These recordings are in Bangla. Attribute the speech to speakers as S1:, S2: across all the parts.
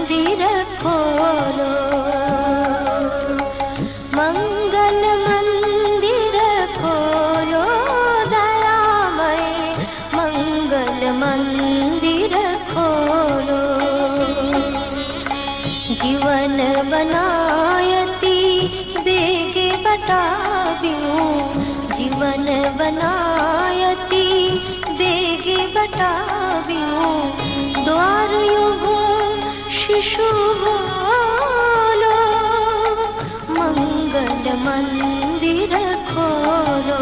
S1: मंदिर खोलो, मंगल मंदिर खोलो दयामय, मंगल मंदिर खोलो। जीवन बनायति बेगे बताव्यूं, जीवन बनायति बेगे बताव्यूं। द्वार युगो शिशु बोलो, मंगल मंदिर खोलो।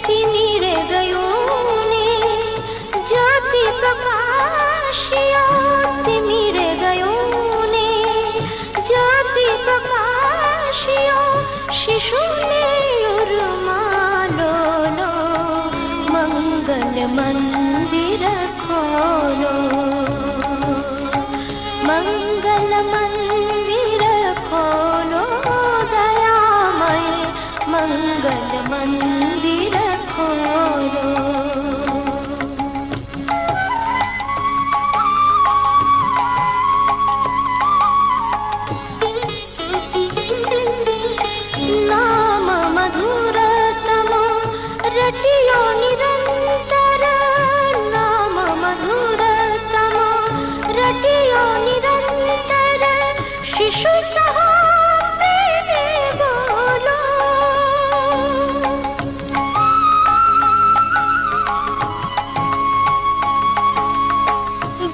S1: तिमिरे गयोने ज्योति प्रकाशियो, तिमिरे गयोने ज्योति प्रकाशियो। शिशु ने उर्मालो लो, मंगल मंदिर खोलो, मंगल मंदिर खोलो दयामय, मंगल मंदिर खोलो। नाम मधुरतम रटियो निरंतर, नाम मधुरतम रटियो निरंतर। शिशु सह प्रेमे बोलो,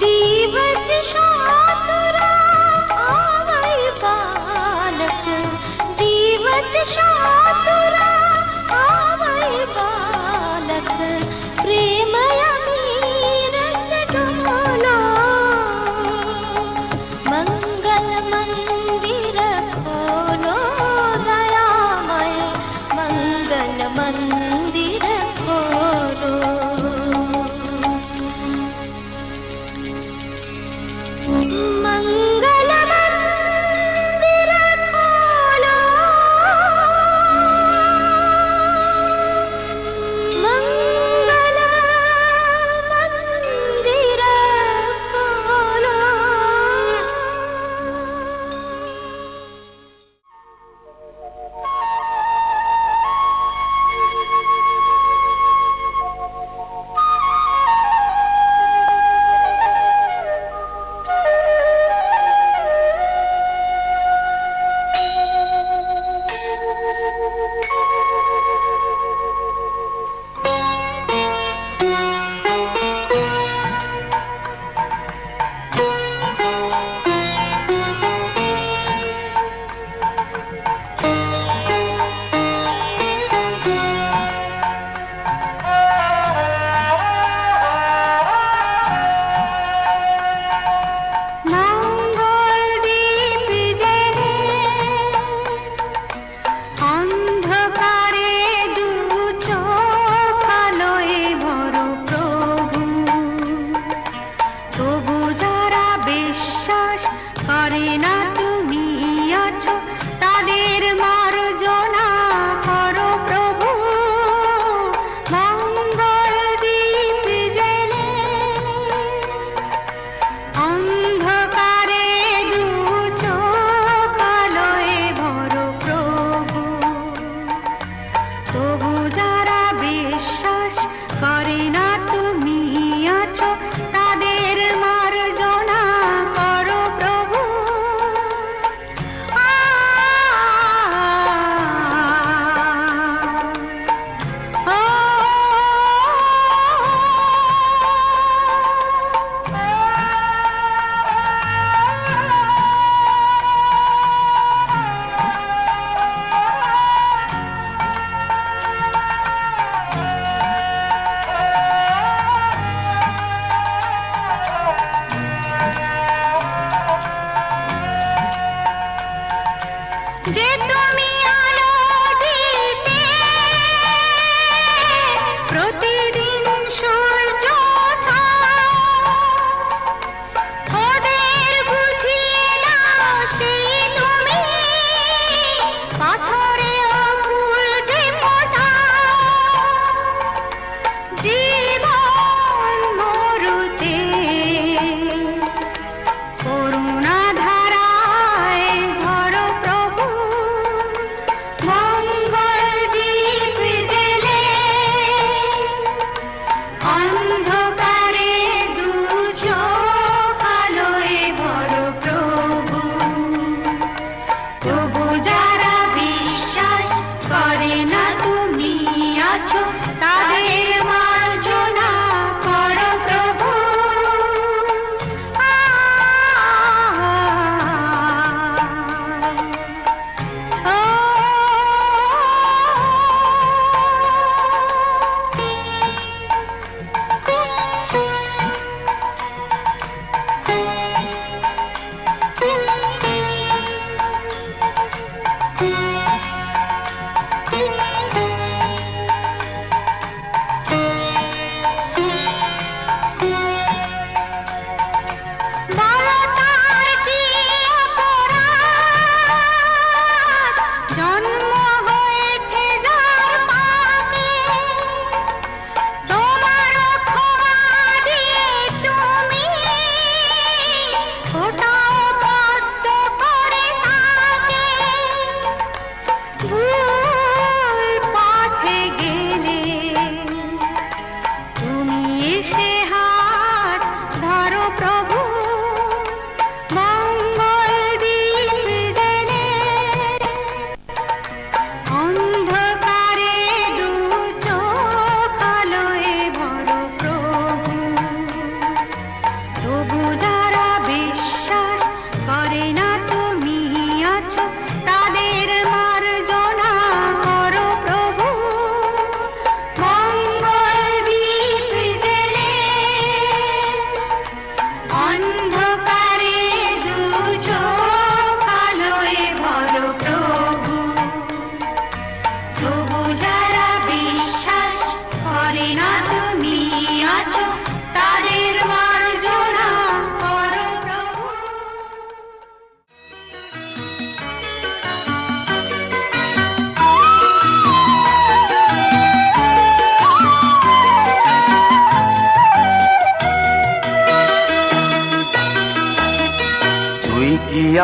S1: दीवत शातुरा आवै बालक, दीवत शातुरा आवै बालक। प्रेमय मीरस डोलो, मंगल मंदिर खोलो दयामय, मंगल मंदिर खोलो। मंगल मंदिर खोलो, मंगल मंदिर खोलो।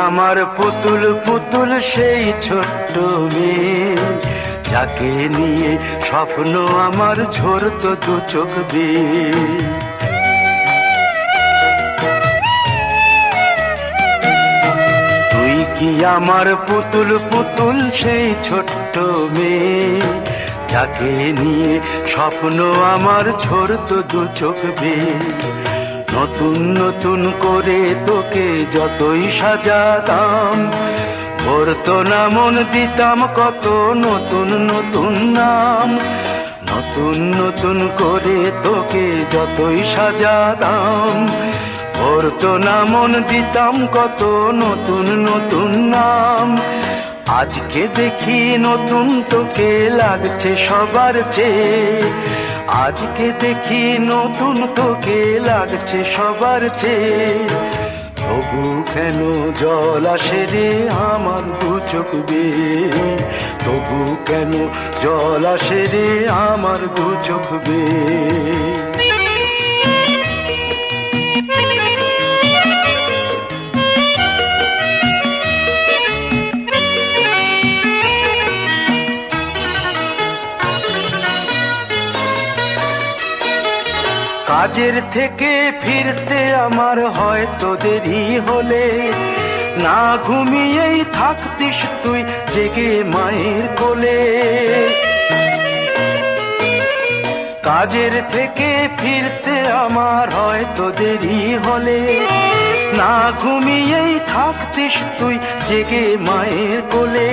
S2: আমার পুতুল পুতুল সেই ছোট্ট মেয়ে, যাকে নিয়ে স্বপ্ন আমার ঝরতো দু চোখ বেয়ে। তুই কি আমার পুতুল পুতুল সেই ছোট্ট মেয়ে, যাকে নিয়ে স্বপ্ন আমার ঝরতো দু চোখ বেয়ে। নতুন নতুন করে তোকে যতই সাজাতাম, ভরতো না মন, দিতাম কত নতুন নতুন নাম। নতুন নতুন করে তোকে যতই সাজাতাম, ভরতো না মন, দিতাম কত নতুন নতুন নাম। আজকে দেখি নতুন তোকে লাগছে সবার চেয়ে, আজকে দেখি নতুন তোকে লাগছে সবার চেয়ে। তবু কেন জল আসে রে আমার দু চোখ বেয়ে, তবু কেন জল আসে রে আমার দু চোখ বেয়ে। কাজের থেকে ফিরতে আমার হয়তো দেরি হলে, না ঘুমিয়েই থাকতিস তুই জেগে মায়ের কোলে। কাজের থেকে ফিরতে আমার হয়তো দেরি হলে, না ঘুমিয়েই থাকতিস তুই জেগে মায়ের কোলে।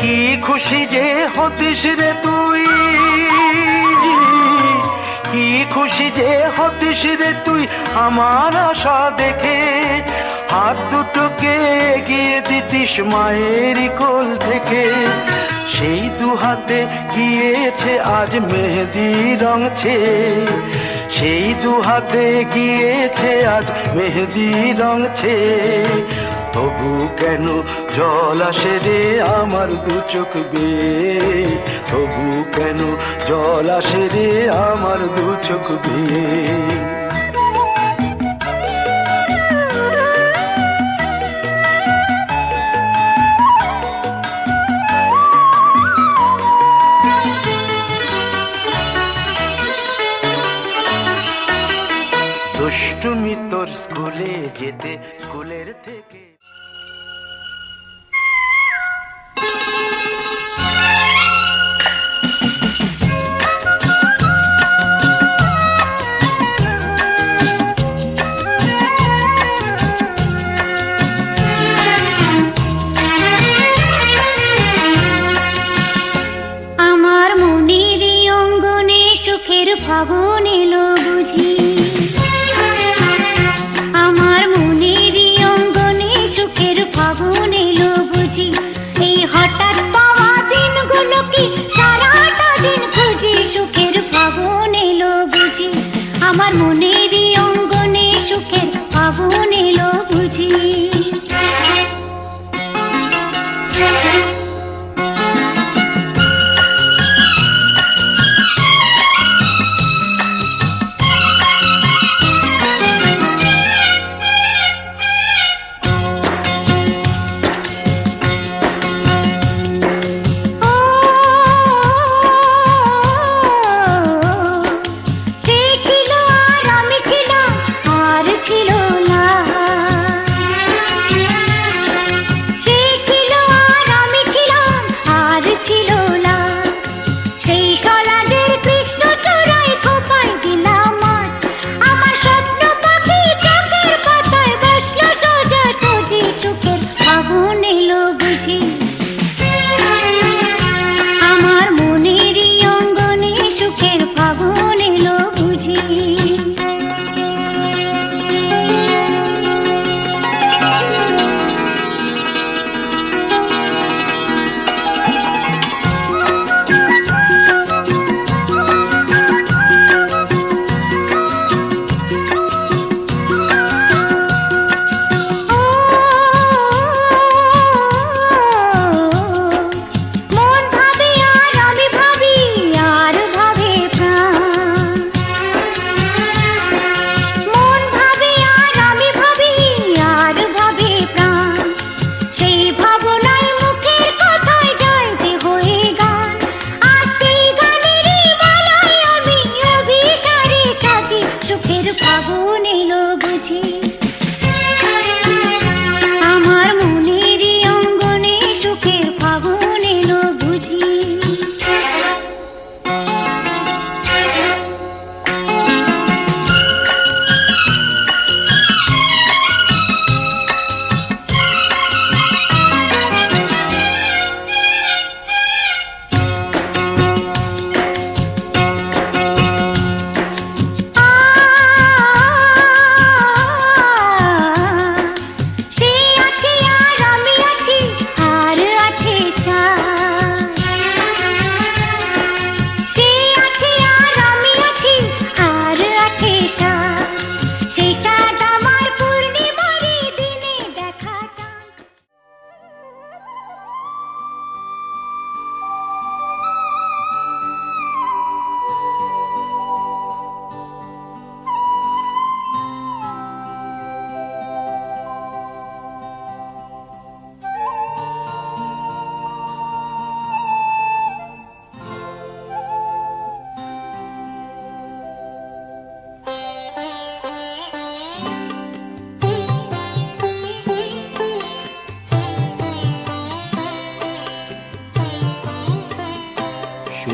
S2: কি খুশি যে হতিস রে তুই, কি খুশি যে হতিস রে তুই আমার আশা দেখে। হাত দুটোকে এগিয়ে দিতিস মায়ের কোল থেকে, সেই দু হাতে গিয়েছে আজ মেহেদি রং ছেয়ে। সেই দু হাতে গিয়েছে আজ মেহেদি রং ছেয়ে। তবু কেন জল আসে রে আমার দু চোখ বেয়ে, তবু কেন জল আসে রে আমার দু চোখ বেয়ে। দুষ্টুমি তোর স্কুলে যেতে, স্কুলের থেকে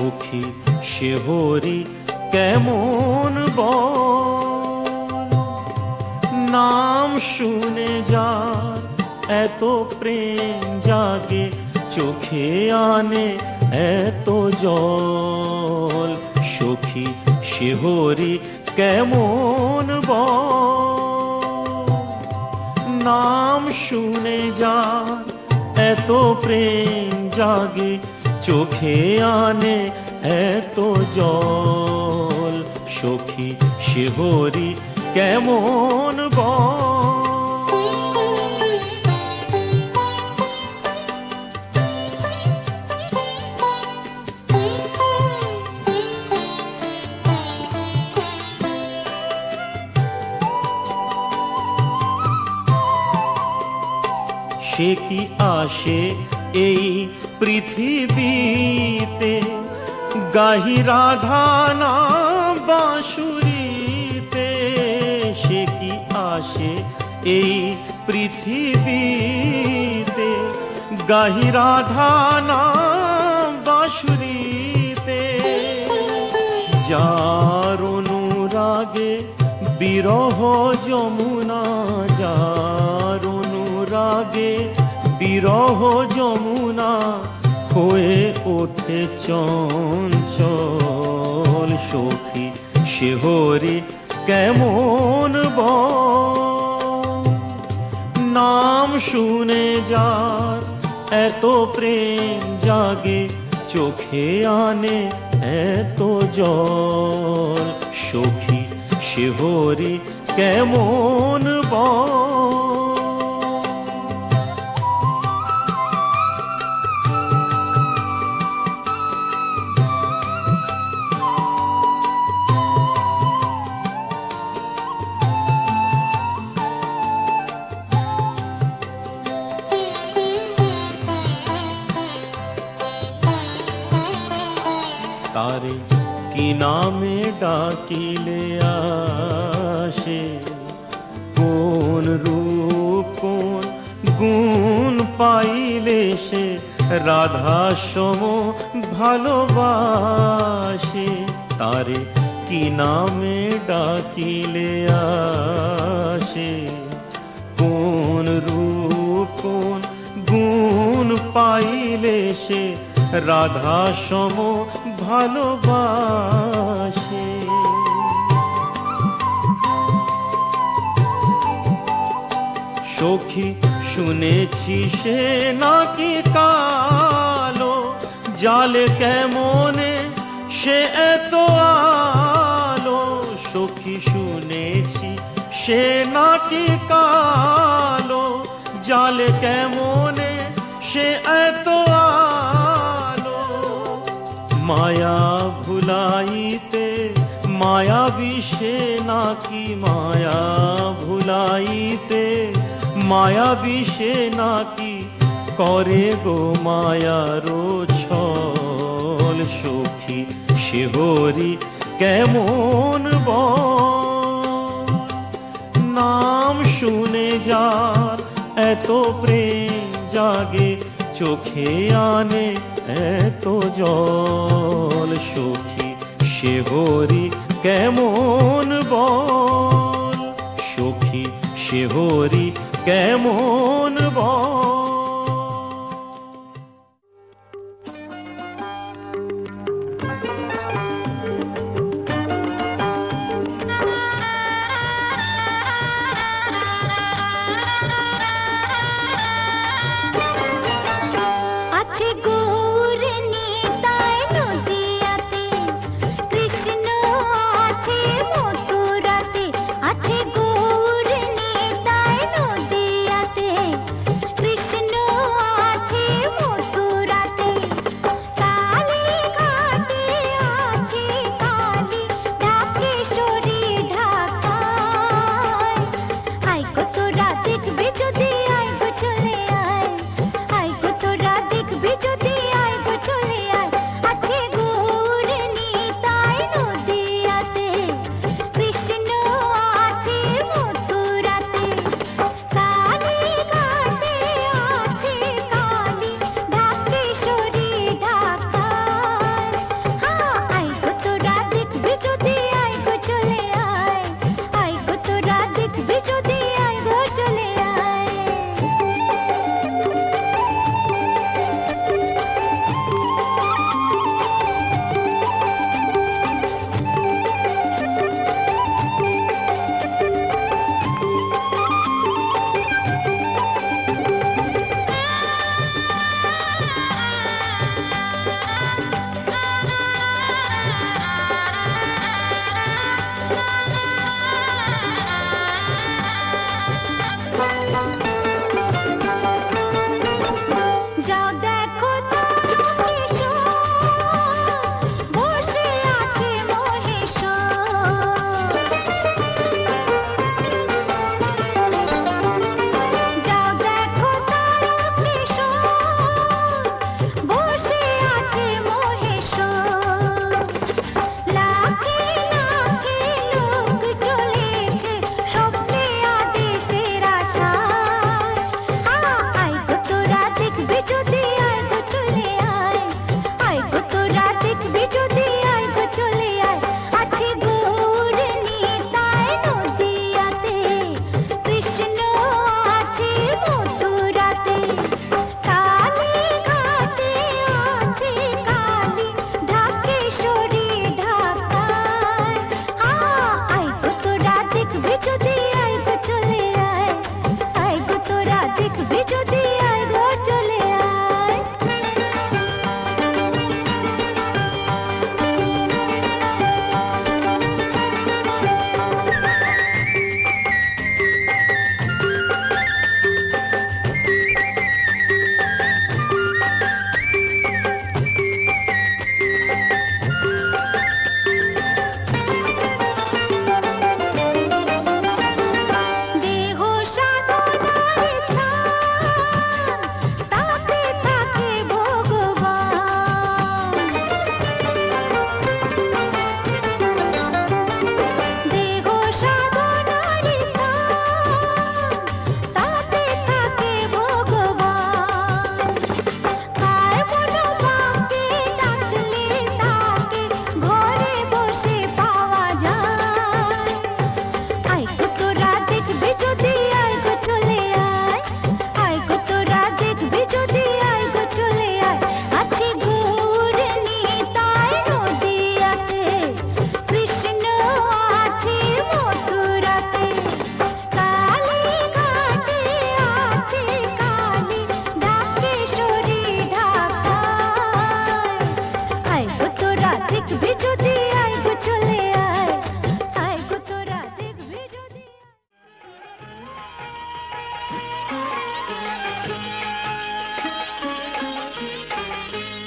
S3: সখী সে হরি কেমন বল, নাম শুনে যার এত প্রেম জাগে, চোখে আনে এত জল, সখী সে হরি কেমন বল, নাম শুনে যার এত প্রেম জাগে, চোখে আনে এত জল, সখী সে হরি কেমন বল। সে কি আসে এই পৃথিবীতে, গাহি রাধা নাম বাঁশুরিতে, সে কি আসে এই পৃথিবীতে, গাহি রাধা নাম বাঁশুরিতে, যার অনুরাগে বিরহ যমুনা, যার অনুরাগে বিরহ যমুনা হয়ে ওঠে চঞ্চল, সখী সে হরি কেমন বল, নাম শুনে যার এত প্রেম জাগে, চোখে আনে এত জল, সখী সে হরি কেমন বল। তারে কি নামে ডাকিলে আসে, কোন রূপ কোন গুণ পাইলে সে রাধা সম ভালোবাসে, তারে কি নামে ডাকিলে আসে, কোন রূপ কোন গুণ পাইলে সে রাধা সম ভালোবাসে। সখী শুনেছি সে নাকি কালো, জালে কেমনে সে এত আলো, সখী শুনেছি সে নাকি কালো, জালে কেমনে সে এত আলো, মায়া ভুলাইতে মায়া বিষে নাকি, মায়া ভুলাইতে মায়া বিষে নাকি করে গো মায়ারো ছল, সখী সে হরি কেমন বল, নাম শুনে যার এত প্রেম জাগে, চোখে আনে এত জল, সখী সে হরি কেমন বল, সখী সে হরি কেমন বল।
S1: কৃষ্ণ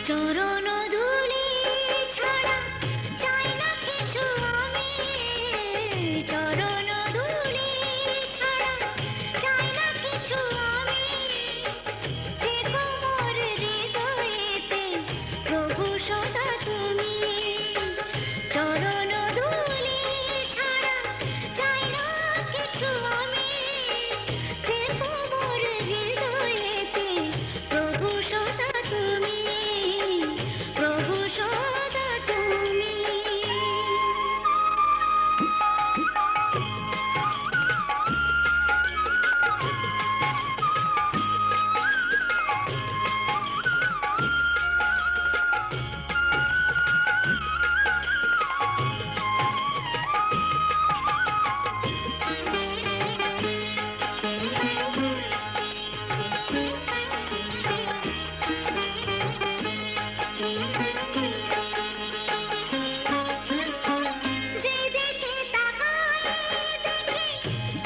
S1: চরণ ধুলি ছাড়া চাই না কিছু আমি, চরণ ধুলি ছাড়া চাই না কিছু আমি, দেখো মোর হৃদয়েতে প্রভু সদা তুমি, চরণ ধুলি ছাড়া চাই না কিছু আমি, দেখো মোর হৃদয়েতে প্রভু সদা তুমি, প্রভু সদা তুমি। যেদিকে তাকাই দেখি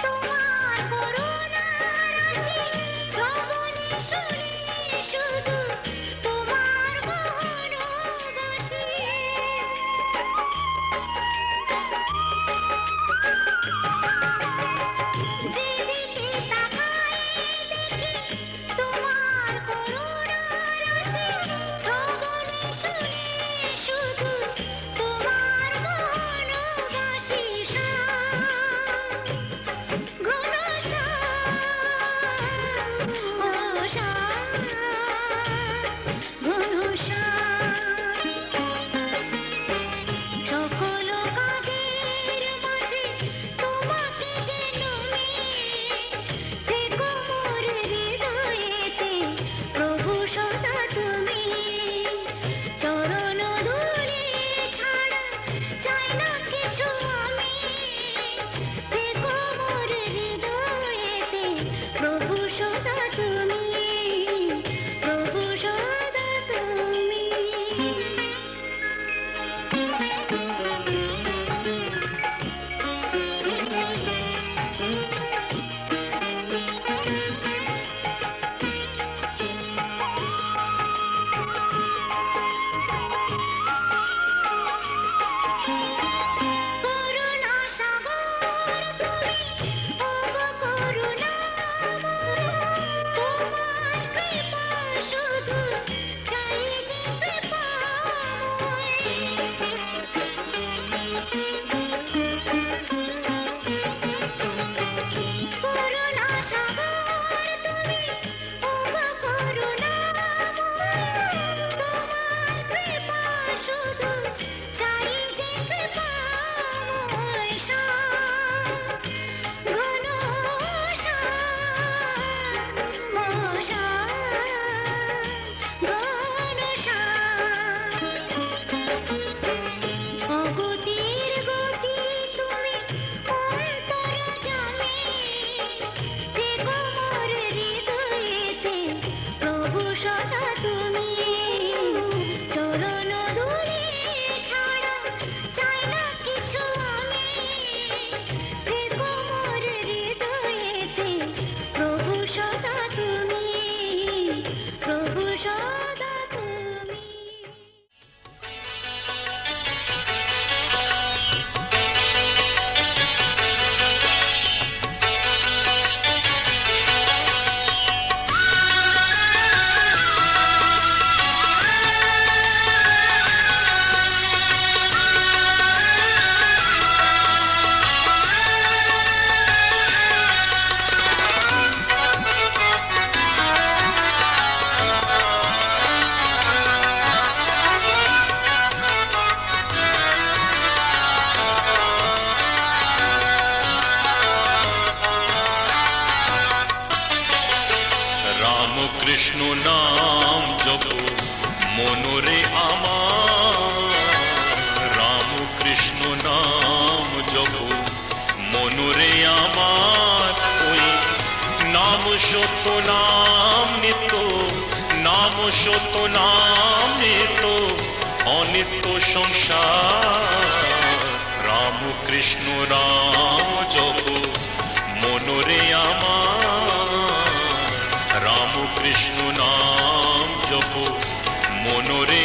S1: তোমার করুণার রাশি, শ্রবণে শুনি শুধু তোমার মনোবাসী। যেদিকে তাকাই দেখি তোমার করুণার রাশি, শ্রবণে শুনি শুধু তোমার মনোবাসী। ঘন সকল কাজের মাঝে তোমাকে যেন দেখো মোর হৃদয়েতে প্রভু সদা তুমি, চরণ ধুলি ছাড়া চাই না কিছু আমি, দেখো মোর হৃদয়েতে প্রভু সদা তুমি, প্রভু সদা তুমি। করুণা সাগর তুমি, ওগো করুণাময়, তোমার কৃপা শুধু চাই যে কৃপাময়। করুণা সাগর তুমি, ওগো করুণাময়, তোমার কৃপা শুধু চাই যে কৃপাময়। ঘন অগতির গতি তুমি, অন্তর্যামী, দেখো মোর হৃদয়েতে প্রভু সদা তুমি, চরণ ধুলি ছাড়া চাই না কিছু আমি, দেখো মোর হৃদয়েতে প্রভু সদা তুমি, প্রভু সদা তুমি।
S4: কৃষ্ণ নাম জপ মনরে আমার, রাম কৃষ্ণ নাম জপ মনরে আমার, ওই নাম সত্য নাম নিত্য, নাম সত্য নাম নিত্য, অনিত্য সংসার। রাম কৃষ্ণ রাম জপ মনরে আমার, রাম কৃষ্ণ নাম জপ মনরে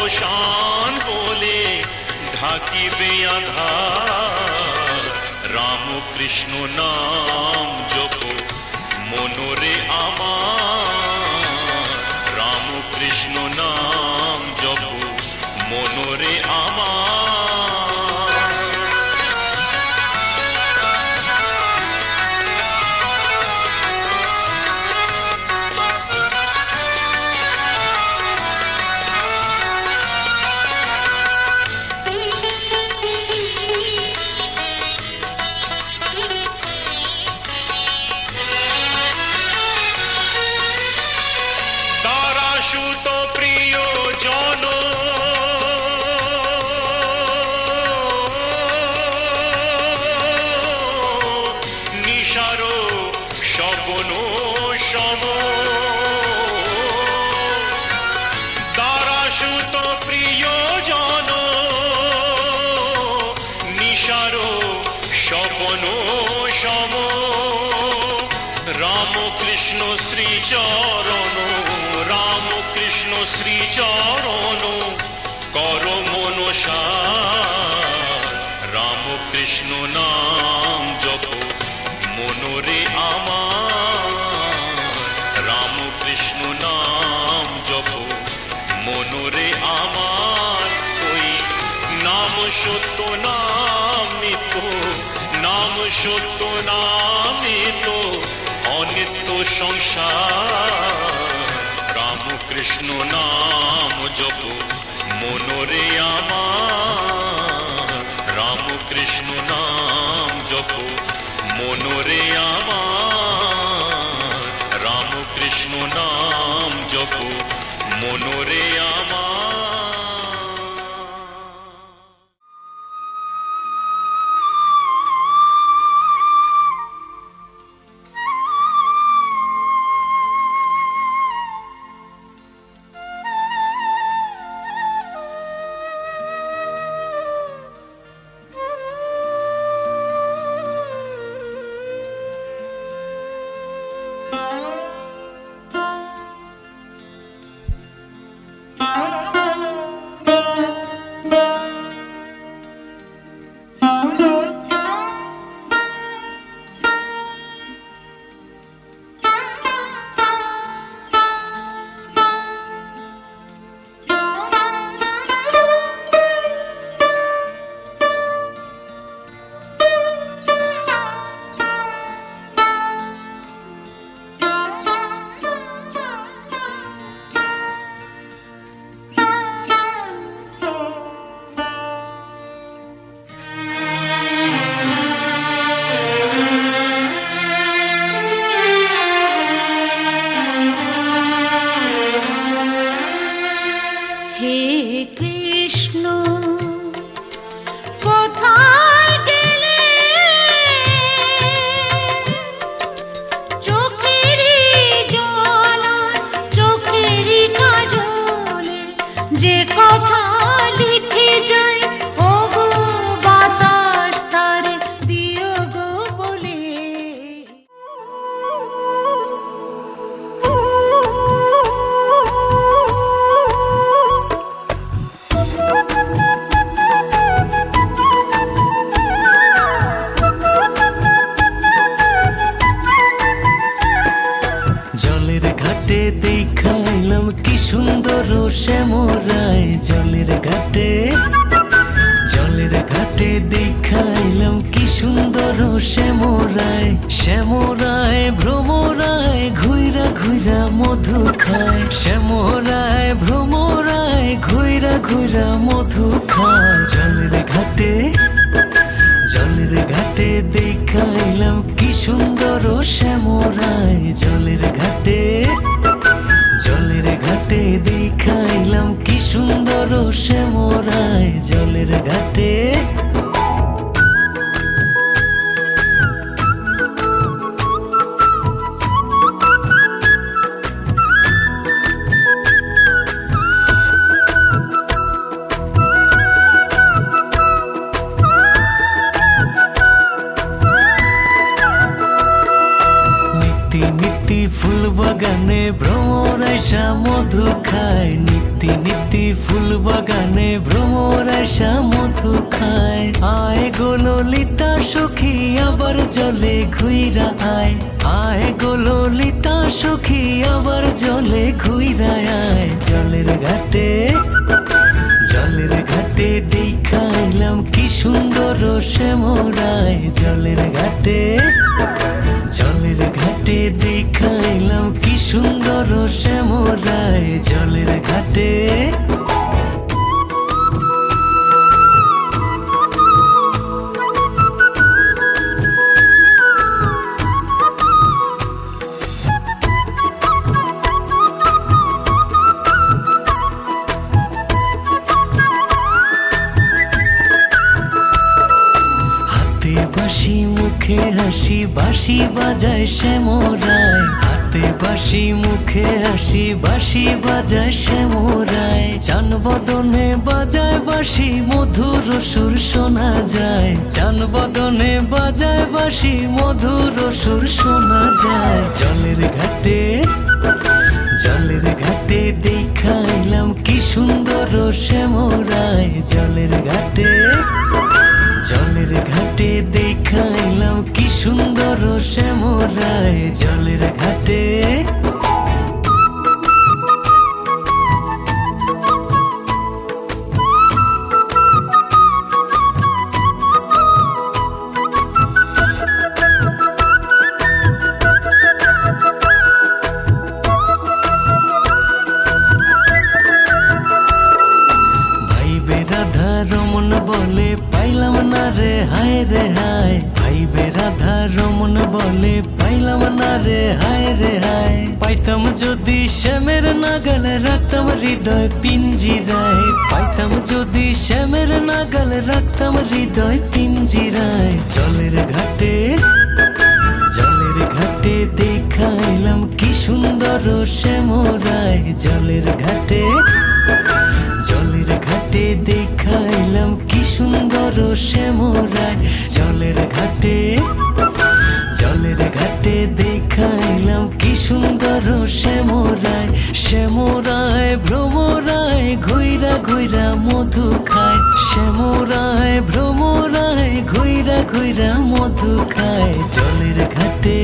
S4: অবসান বলে ঢাকিবে আধার। রাম কৃষ্ণ নাম জপ মনোরে আমার, রাম কৃষ্ণ নাম জপ মনোরে আমার। সুত প্রিয় জন নিশার স্বপন সম, তারা সুত প্রিয় জন নিশার স্বপন সম। রামকৃষ্ণ শ্রীচরণ, রামকৃষ্ণ শ্রীচরণ কর মনসার। রামকৃষ্ণ নাম জপ মনোরে আমার, রামকৃষ্ণ নাম জপ মনোরে আমার। ওই নাম সত্য নাম নিত, নাম সত্য নাম নিত অনিত্য সংসার। রামকৃষ্ণ নাম জপ মনোরে আমার, রামকৃষ্ণ নাম জপ মনোরে আমার, রামকৃষ্ণ নাম জপ মনোরে আমার।
S2: শ্যামরায় জলের ঘাটে দেখাইলাম কি সুন্দর শ্যামরায়। শ্যামরায় ভ্রমরায় ঘুইরা ঘুইরা মধু খায়, শ্যামরায় ভ্রমরায় ঘুইরা ঘুইরা মধু খায়। জলের ঘাটে দেখাইলাম কি সুন্দর শ্যামরায়। জলের ঘাটে দেখাইলাম কি সুন্দর শ্যামরায়। জলের ঘাটে
S5: বাগানে ভ্রমর আইসা মধু খায়, নিত্যি নিত্যি ফুল বাগানে ভ্রমর আইসা মধু খায়। আয় গো ললিতা সখী আবার জলে ঘুইরা আয়, আয় গো ললিতা সখী আবার জলে ঘুইরা আয়। জলের ঘাটে জলের ঘাটে দেখাইলাম কি সুন্দর শ্যামরায়, জলের ঘাটে জলের ঘাটে দেখাইলাম কি সুন্দর শ্যামরায়, জলের ঘাটে। বাঁশি মুখে হাসি বাঁশি বাজায় শ্যামরায়, হাতে বাঁশি মুখে হাসি বাঁশি বাজায় শ্যামরায়। চান বদনে বাজায় বাঁশি মধুর সুর শোনা যায়, চান বদনে বাজায় বাঁশি মধুর সুর শোনা যায়। জলের ঘাটে জলের ঘাটে দেখাইলাম কি সুন্দর শ্যামরায়, জলের ঘাটে জলের ঘাটে দেখাইলাম কি সুন্দর শ্যামরায়, জলের ঘাটে। রাধা রমন বলে পাইলাম না রে হায় রে হায়, ভাইবে রাধা রমন বলে পাইলাম না রে হায় রে হায়। পাইতাম যদি শ্যামের নাগাল রাখতাম হৃদয় পিঞ্জিরায়, পাইতাম যদি শ্যামের নাগাল রাখতাম হৃদয় পিঞ্জিরায়। জলের ঘাটে জলের ঘাটে দেখাইলাম কি সুন্দর শ্যামরায়, জলের ঘাটে জলের ঘাটে দেখাইলাম কি সুন্দর শ্যামরায়, জলের ঘাটে জলের ঘাটে দেখাইলাম কি সুন্দর শ্যামরায়। শ্যামরায় ভ্রমরায় ঘুইরা ঘুইরা মধু খায়, শ্যামরায় ভ্রমরায় ঘুইরা ঘুইরা মধু খায়। জলের ঘাটে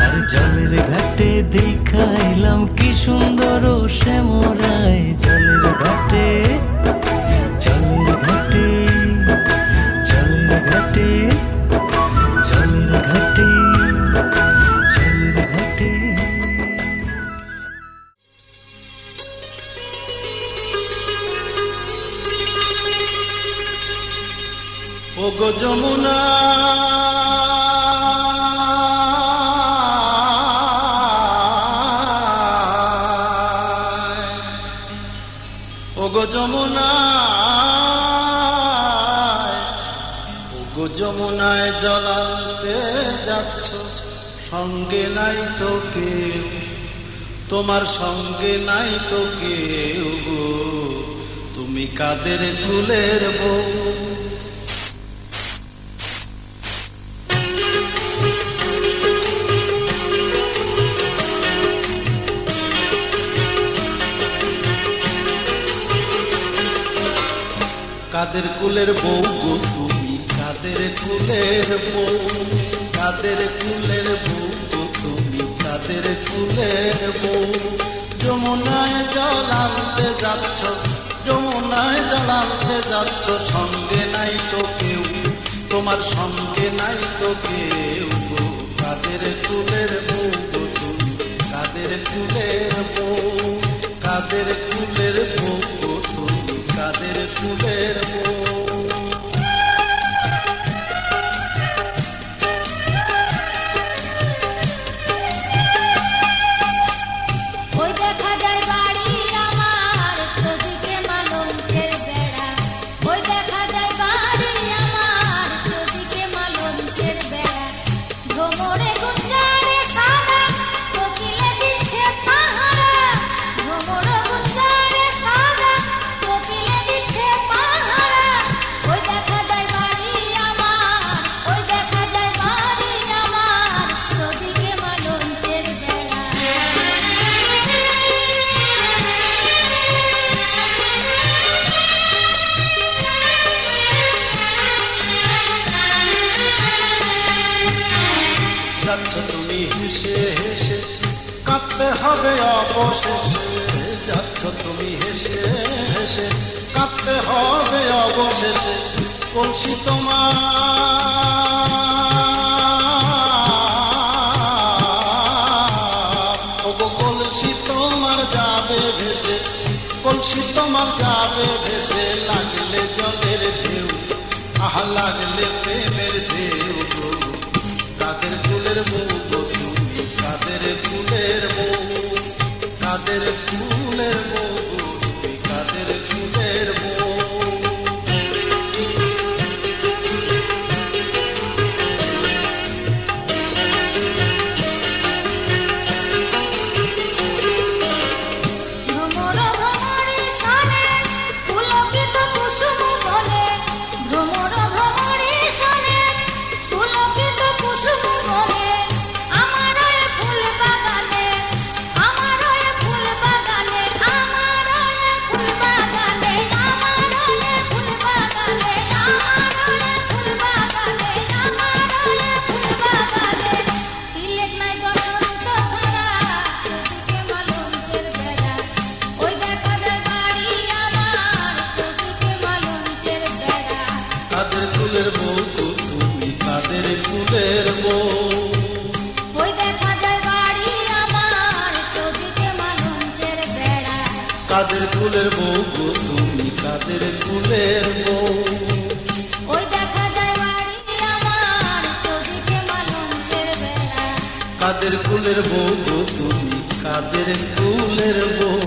S5: আর জলের ঘাটে দেখাইলাম কি সুন্দর শ্যামরায়, জলের ঘাটে জলের ঘাটে জলের ঘাটে জলের ঘাটে জলের ঘাটে।
S6: ওগো যমুনা ওগো যমুনা ওগো যমুনায় জলাতে যাচ্ছ, সঙ্গে নাই তো কেউ, তোমার সঙ্গে নাই তো কেউ গো, তুমি কাদের কুলের বউ। কাদের কুলের বউ গো তুমি, কাদের কুলের বউ, কাদের কুলের বউ গো তুমি, কাদের কুলের বউ। যমুনায় জল আনতে যাচ্ছ, যমুনায় জল আনতে যাচ্ছ, সঙ্গে নাই তো কেউ, তোমার সঙ্গে নাই তো কেউ গো, কাদের কুলের বউ গো তুমি, কাদের কুলের বউ, কাদের কুলের বউ গো তুমি, কাদের কুলের বউ।
S1: ওই দেখা যায় বাড়ি আমার চোদিকে মালঞ্চের বেড়া, ওই দেখা যায় বাড়ি আমার চোদিকে মালঞ্চের বেড়া। ভ্রমরে গুঞ্জারে সাদা কোকিলে দিচ্ছে পাহারা, ভ্রমর গুঞ্জারে সাদা কোকিলে দিচ্ছে পাহারা।
S6: যাচ্ছ তুমি হেসে হেসে, কাঁদতে হবে অবশেষে। যাচ্ছ তুমি হেসে হেসে, কাঁদতে হবে অবশেষে। কলসি তোমার ওগো কলসি তোমার যাবে ভেসে, কলসি তোমার যাবে ভেসে। লাগলে জলের ঢেউ, আহা লাগলে প্রেমের ঢেউ গো। কাদের ফুলের বউ গো তুমি, কাদের ফুলের বউ, কাদের ফুলের বউ গো তুমি, কাদের ফুলের বউ।
S1: ভ্রমর ভ্রমরে শানে পুলকিত কুসুম বনে, ভ্রমর ভ্রমরে শানে পুলকিত কুসুম বনে। আমার এ ফুল বাগানে, আমার এ ফুল বাগানে, আমার এ ফুল বাগানে, আমার এ ফুল বাগানে, আমার এ ফুল বাগানে, আমার এ ফুল বাগানে। তিলেক নাই বসন্ত ছাড়া, চোখে মালঞ্চের বেড়া। ওই দেখা যায় বাড়ি আমার, চোখে মালঞ্চের বেড়া।
S6: কাদের ফুলের বউ গো তুমি, কাদের ফুলের বউ।
S1: ওই দেখা যায় বাড়ি আমার, চোখে মালঞ্চের বেড়া।
S6: কাদের ফুলের বউ গো তুমি, কাদের ফুলের বউ।
S1: ওই দেখা যায় বাড়ি আমার, চোখে মালঞ্চের বেড়া।
S6: কাদের ফুলের বউ গো তুমি, কাদের ফুলের বউ।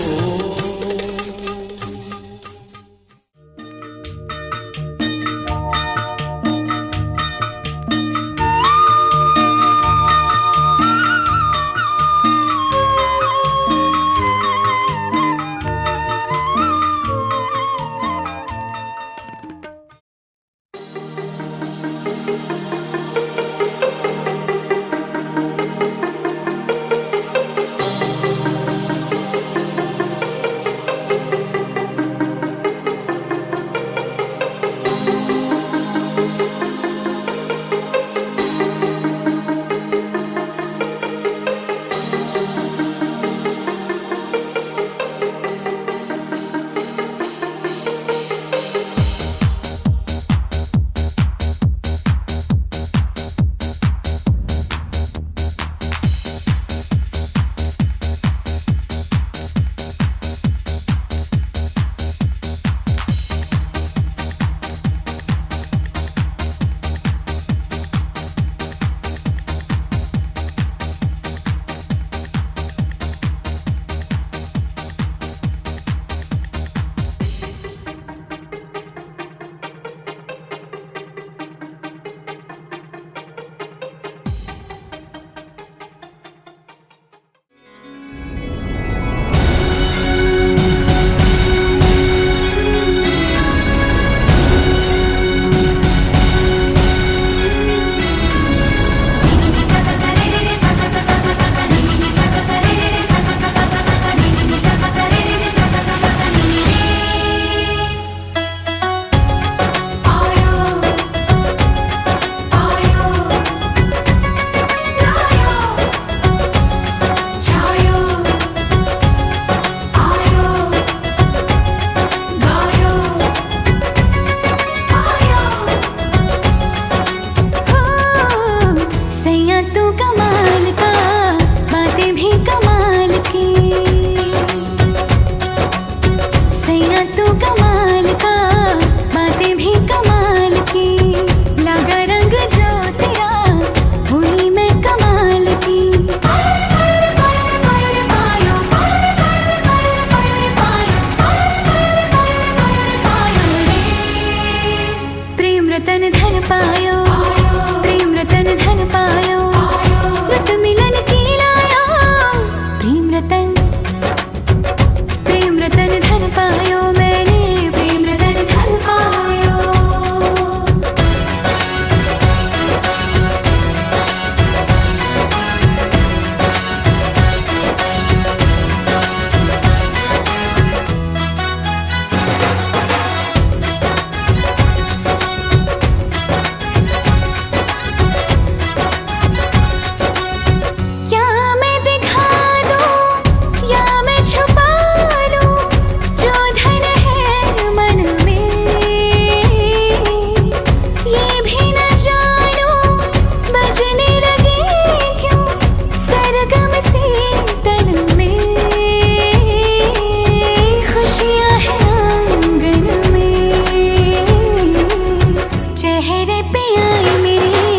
S7: चेहरे पे आई मेरे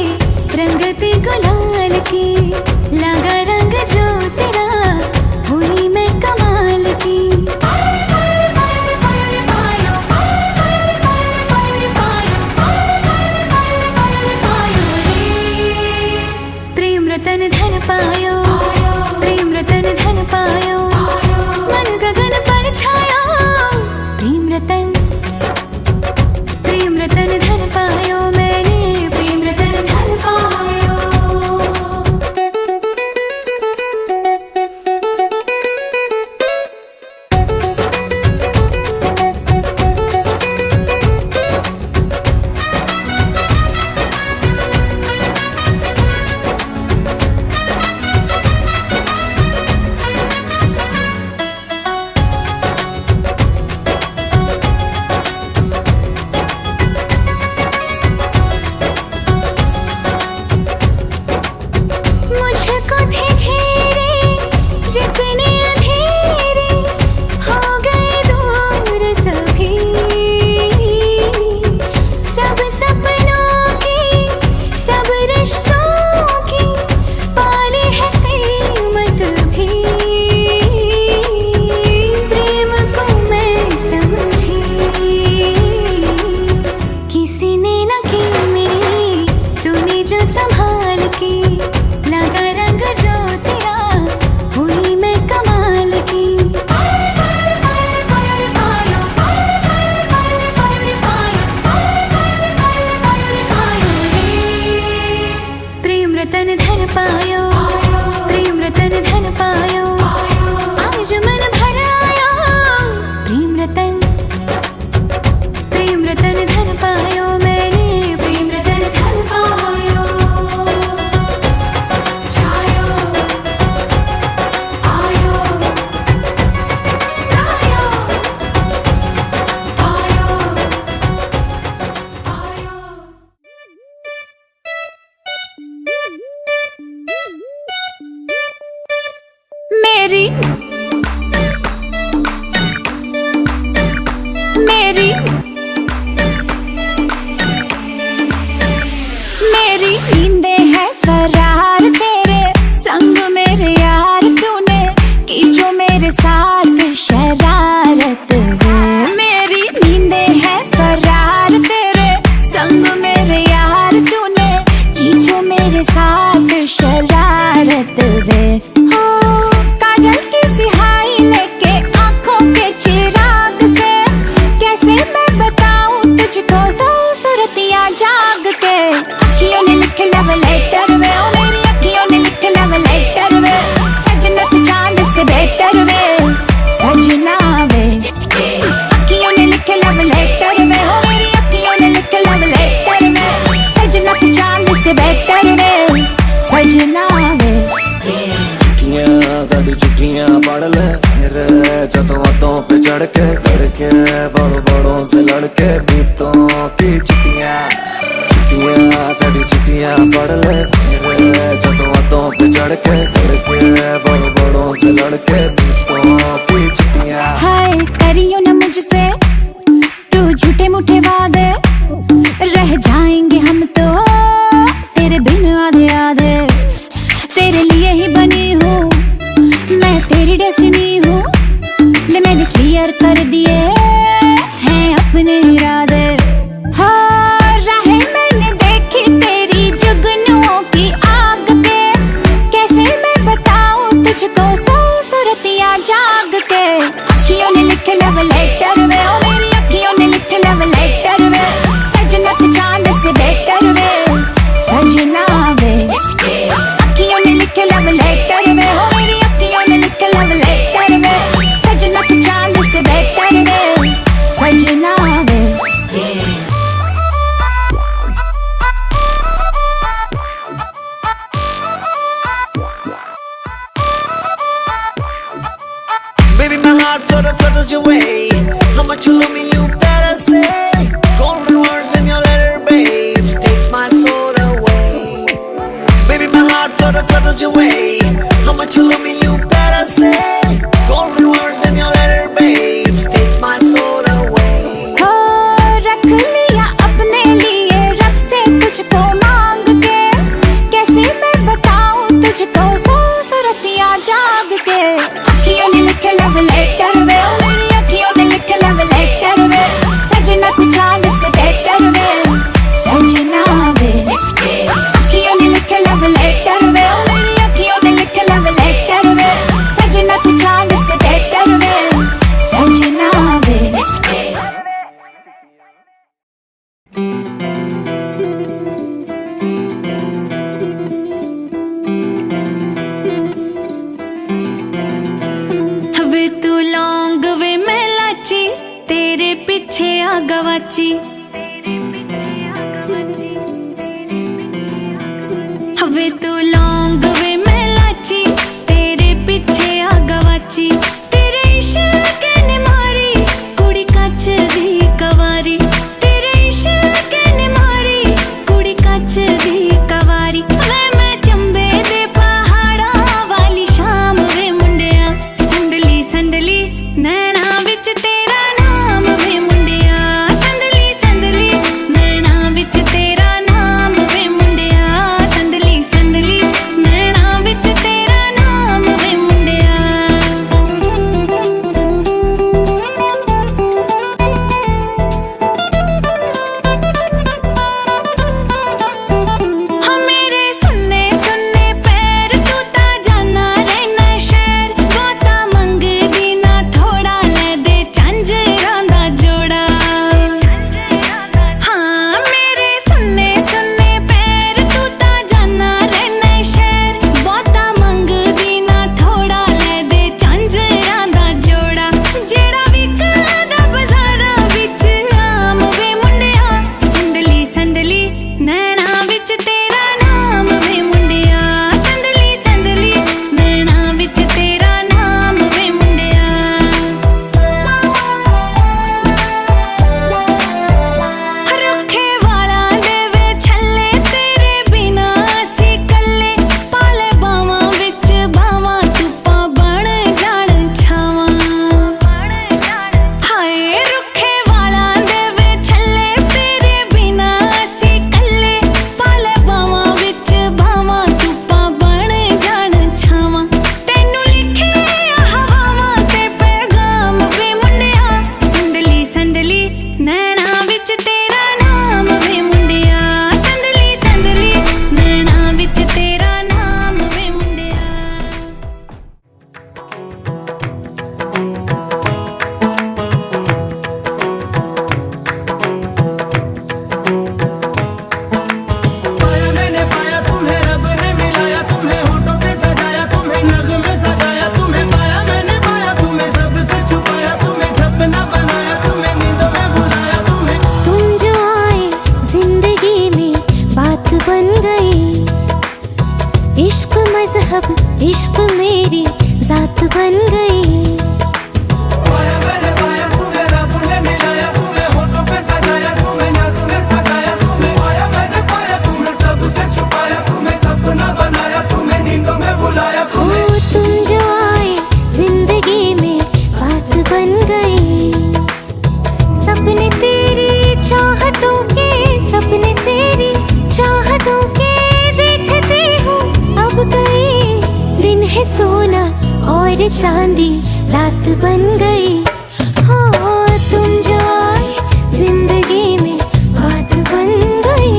S7: रंगते गुलाल की, लगा रंग जो तेरा हुई मैं कमाल की। प्रेम रतन धन पायो, प्रेम रतन धन पायो, मन गगन पर छायो। प्रेम रतन धन पायो मैंने, प्रेम रतन धन पायो। मुझको थे घेरे जितने अंधेरे, हो गए दूर सभी। सब सपनों की, सब रिश्तों की पाली है कीमत भी। प्रेम को मैं समझी किसी ने न की मेरी, तूने जो संभाल की, लगा रंग जो तेरा हुई मैं कमाल की। प्रेम रतन धन पायो, प्रेम रतन धन पायो, आज मन भर आयो। प्रेम रतन धन पायो मैंने, प्रेम रतन धन पायो। छायो आयो आयो आयो आयो। मेरी मेरी मेरी नींदें है फरार तेरे संग मेरे यार, तूने की जो मेरे साथ शरारत है। मेरी नींदें है फरार तेरे संग मेरे यार, तूने की जो मेरे साथ शरारत है। हो काजल की सिहाई लेके आंखों के चिराग से, कैसे मैं बताऊं तुझको सौ सुरतियां जाग के। अखियों ने लिखे लव लेटर वे, ओ मेरी अखियों ने लिखे लव लेटर वे, सजना तू चांद से बेटर वे, सजना वे। अखियों ने लिखे लव लेटर वे, ओ मेरी अखियों ने लिखे लव लेटर वे, सजना तू चांद से बेटर वे, सजना वे।
S6: साड़ी चिट्ठियां पढ़ ले मेरे जतों बातों पे चढ़ के, डर के बड़ों बड़ों से लड़के बीतों की चिट्ठियां। साड़ी चिट्ठियां पढ़ ले मेरे जतों बातों पे चढ़ के, डर के बड़ों बड़ों से लड़के बीतों की चिट्ठियां।
S7: हाय करियो न मुझसे तू झूठे मूठे वादे, रह जाएंगे हम तो तेरे बिन आधे आधे। तेरे लिए ही बनी हूँ मैं, तेरी डेस्टिनी हूँ। ले मैंने क्लियर कर दिए हैं अपने इरादे। हाँ राहें मैंने देखी तेरी जुगनुओं की आग पे, कैसे मैं बताऊँ तुझको सौ सुरतियां मजहब इश्क मेरी जात बन गई। तुम जो आए जिंदगी में बात बन गई। सपने तेरी चाहतों के, सपने तेरी चाहतों के देखती हूँ अब गई। दिन है सोना और चांदी रात बन गई। हो तुम जो आए जिंदगी में बात बन गई।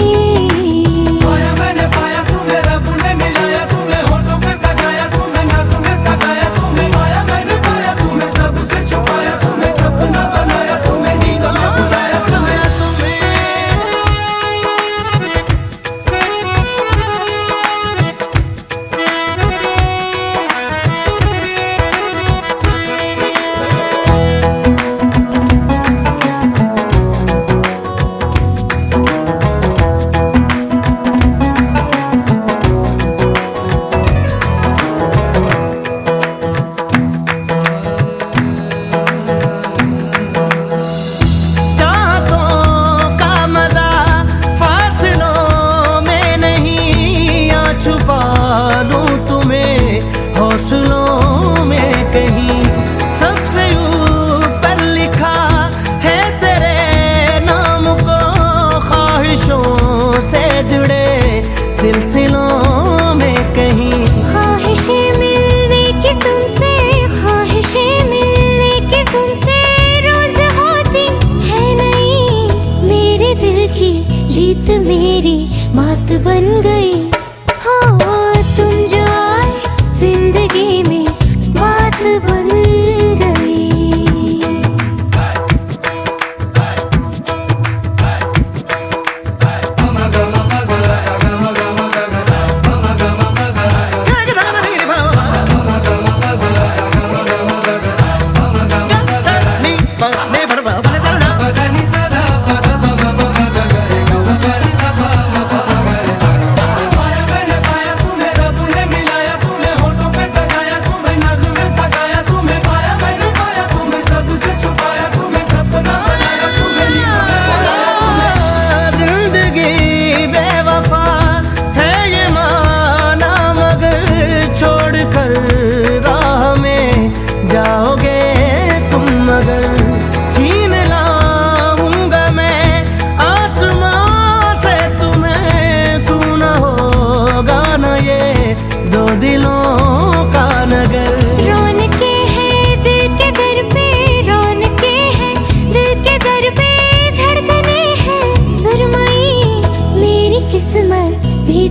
S5: हौसलों में कहीं सबसे ऊपर लिखा है तेरे नाम को। ख्वाहिशों से जुड़े सिलसिलों में कहीं ख्वाहिशें मिलने की तुमसे, ख्वाहिशें मिलने की तुमसे रोज होती है नहीं। मेरे दिल की जीत मेरी मात बन गई। हो तुम जो आए जिंदगी में बात बन गई।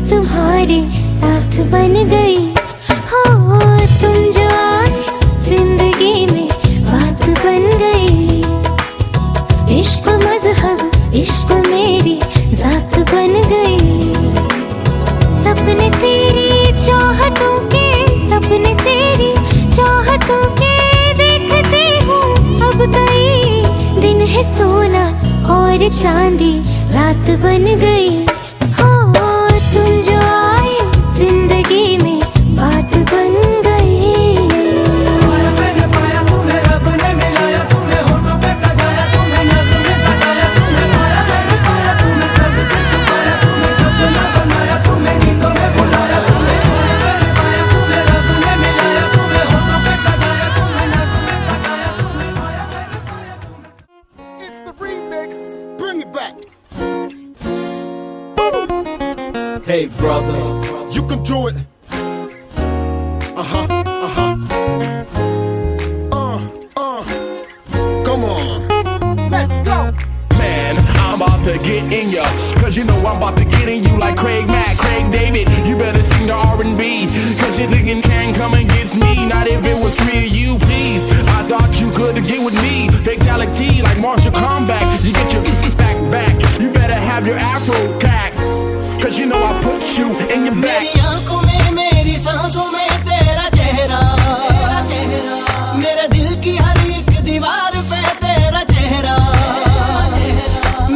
S5: तुम्हारे साथ बन गई। हो तुम जो आए जिंदगी में बात बन गई। इश्क मजहब इश्क मेरी जात बन गई। सपने तेरी चाहतों के, सपने तेरी चाहतों के देखती हूँ अब गई। दिन है सोना और चांदी रात बन गई। तुम जो आए जिंदगी में बात बन गई।
S8: It's the remix. Bring it back.
S9: Hey brother,
S8: You can do it. Come on. Let's go.
S9: man, I'm about to get in ya. Cause you know I'm about to get in you like Craig Mack, Craig David. You better sing the R&B. Cause your singing can come against me. Not if it was three of you, please. I thought you could get with me. Fatality like Marshall Combat. You get your back. You better have your afro back. Cause you know I put you in your back.
S10: मेरी आंखों में मेरी सांसों में तेरा चेहरा, मेरे दिल की हर एक दीवार पे तेरा चेहरा।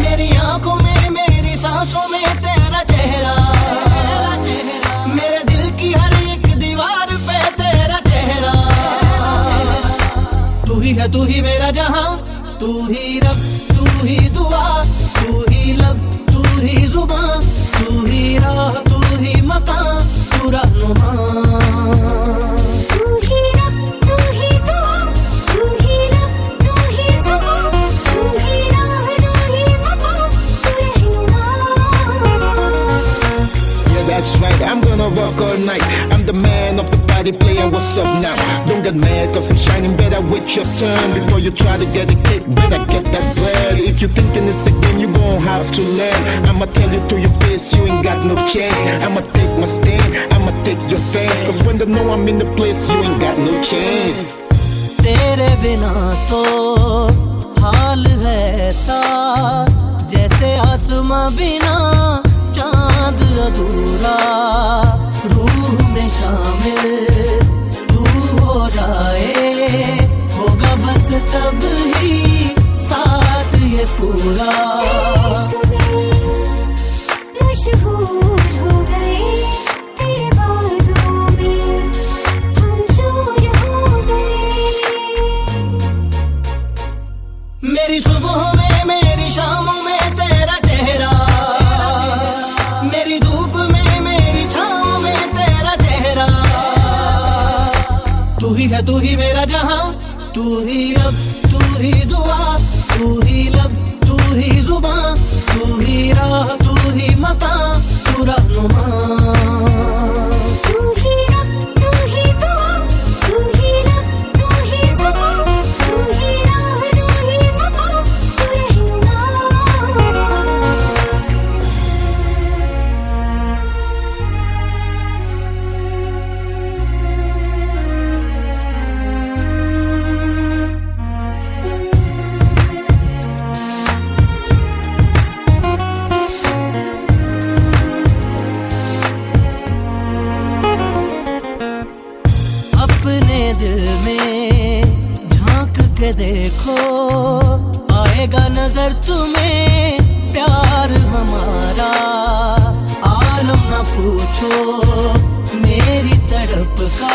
S10: मेरी आंखों में मेरी सांसों में तेरा चेहरा, मेरे दिल की हर एक दीवार तू ही मेरा जहां, तू ही रब, तू ही दुआ, तू ही लब, तू ही जुबान, तू ही राह, तू ही मकान, तू रहनुमा।
S5: तू ही रब, तू ही दुआ, तू ही लब, तू ही जुबान, तू ही राह, तू ही मकान, तू रहनुमा।
S8: Yeah, that's right, I'm gonna rock all night. I'm the man of the party, player, what's up now? Don't get mad, cause I'm shining better with your turn. Before you try to get a kick, better get that bread. If you're thinking it's a game, you gon' have to learn. I'ma tell you to your face, you ain't got no chance. I'ma take my stand, I'ma take your fans. Cause when they know I'm in the place, you ain't got no chance.
S10: तेरे बिना तो हाल है ऐसा, जैसे आसमां बिना चांद अधूरा। रूह में शामिल तू हो जाए, होगा बस तब ही साथ ये पूरा।
S5: इश्क में मशहूर हो गए, तेरे बाजों में हम चूर हो गए।
S10: मेरी सुबह में, मेरी शामों में तेरा चेहरा, मेरी धूप में, मेरी छाँव में तेरा चेहरा। तू ही है, तू ही मेरा जहां, तू ही रब, तू ही दुआ, तू ही लब, तू ही जुबान, तू ही राह, तू ही मकान, तू रहनुमा।
S5: तू ही रब, तू ही दुआ, तू ही लब, तू ही जुबान, तू ही राह, तू ही मकान, तू रहनुमा।
S10: अपने दिल में झांक के देखो, आएगा नजर तुम्हें प्यार हमारा। आलम न पूछो मेरी तड़प का,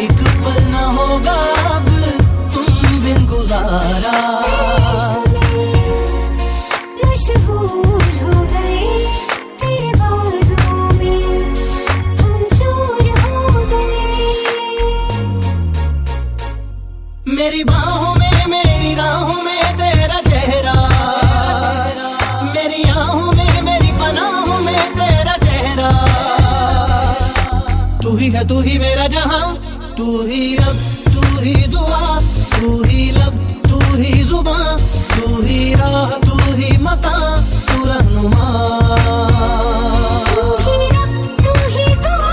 S10: एक पल न होगा अब तुम बिन गुजारा।
S5: इश्क में मशहूर हो गए, तेरे बाजों में हम चूर हो गए।
S10: मेरी बाहों में, मेरी राहों में तेरा चेहरा, मेरी आहों में, मेरी पनाहों में तेरा चेहरा। तू ही है, तू ही मेरा जहां, तू ही रब, तू ही दुआ, तू ही लब, तू ही जुबान, तू ही राह, तू ही मकान, तू रहनुमा।
S5: तू ही रब, तू ही दुआ,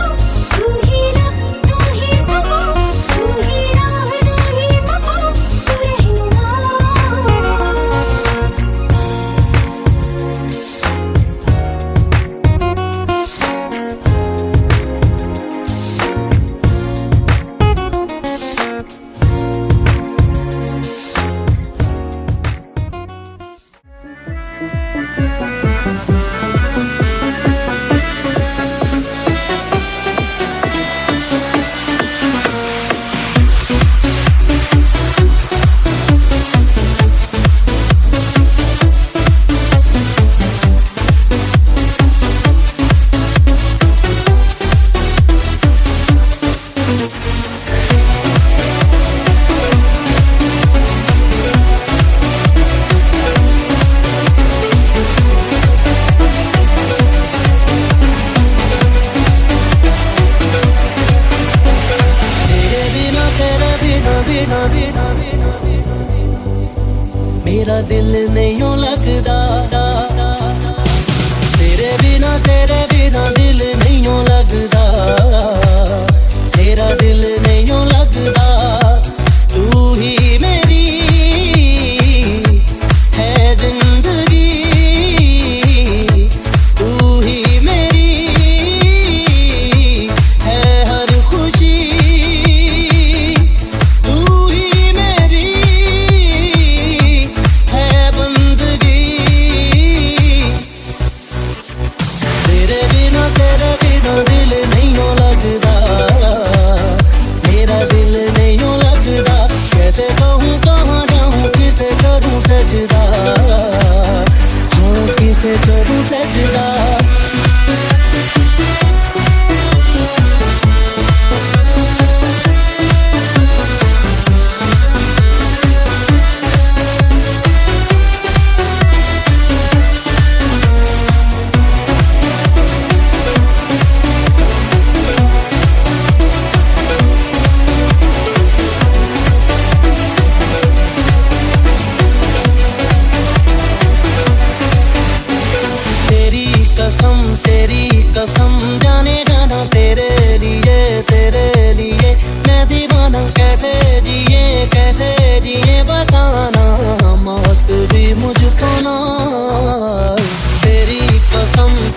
S5: तू ही लब, तू ही जुबान, तू ही राह, तू ही मकान, तू रहनुमा।
S10: मेरा दिल नहीं यूं लगदा, तेरे बिना दिल नहीं यूं लगदा, तेरा दिल नहीं यूं लगदा। तू ही मेरी है जिंदगी, तू ही मेरी है हर खुशी, तू ही मेरी है बंदगी। तेरे बिना दिल नहीं यूं लगदा, मेरा दिल नहीं यूं लगदा। कैसे कहूँ सजदा हाँ किसे करूं सजदा तेरी कसम जाने जाना तेरे लिए मैं दीवाना कैसे जिए बताना मौत भी मुझको ना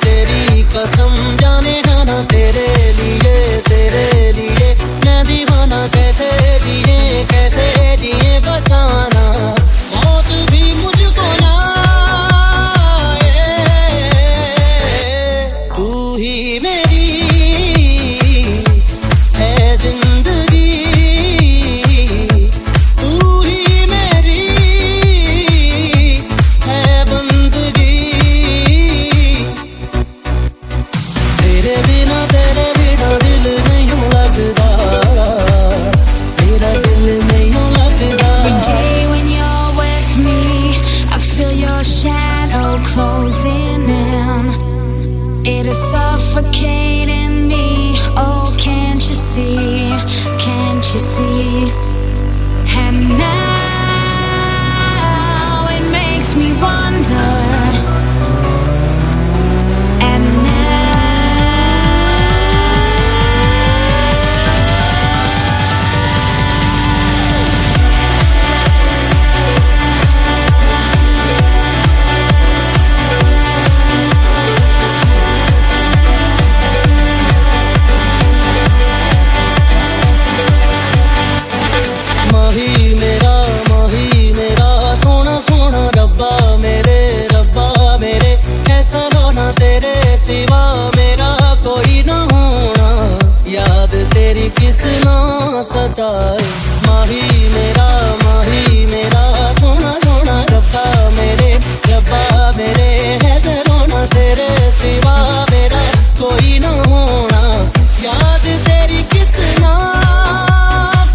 S10: तेरी कसम जाने जाना तेरे लिए मैं दीवाना कैसे जिए बताना मौत भी मुझको ना ही मेरी है जिंदगी तू ही मेरी है बंदगी तेरे बिना दिल नहीं लगता मेरा दिल नहीं लगता
S7: Every day when you're with me I feel your shadow closing in It is suffocating me. Oh, can't you see? Can't you see? And now it makes me wonder. And
S10: सिवा मेरा कोई न होना याद तेरी कितना सताए माही मेरा सोना सोना रब्बा मेरे ऐसे रोना तेरे सिवा मेरा कोई न होना याद तेरी कितना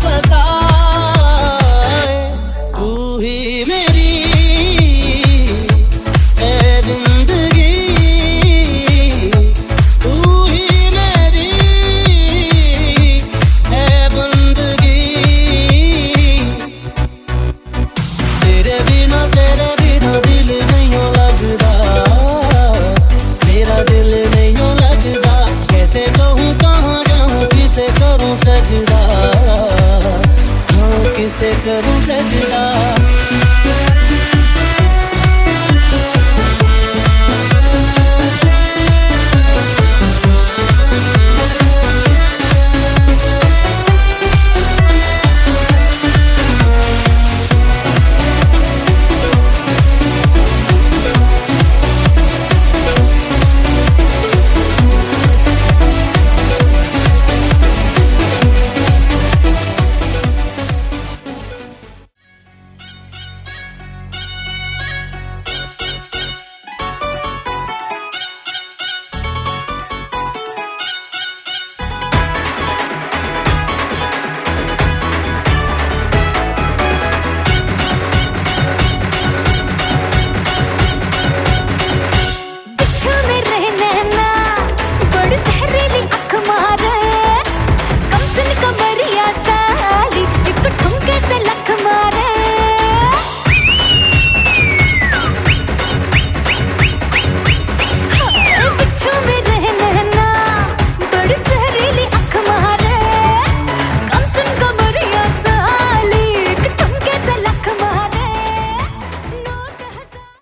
S10: सताए तू ही मेरी है जिंदगी किसे करूं सजदा हाँ किसे करूं सजदा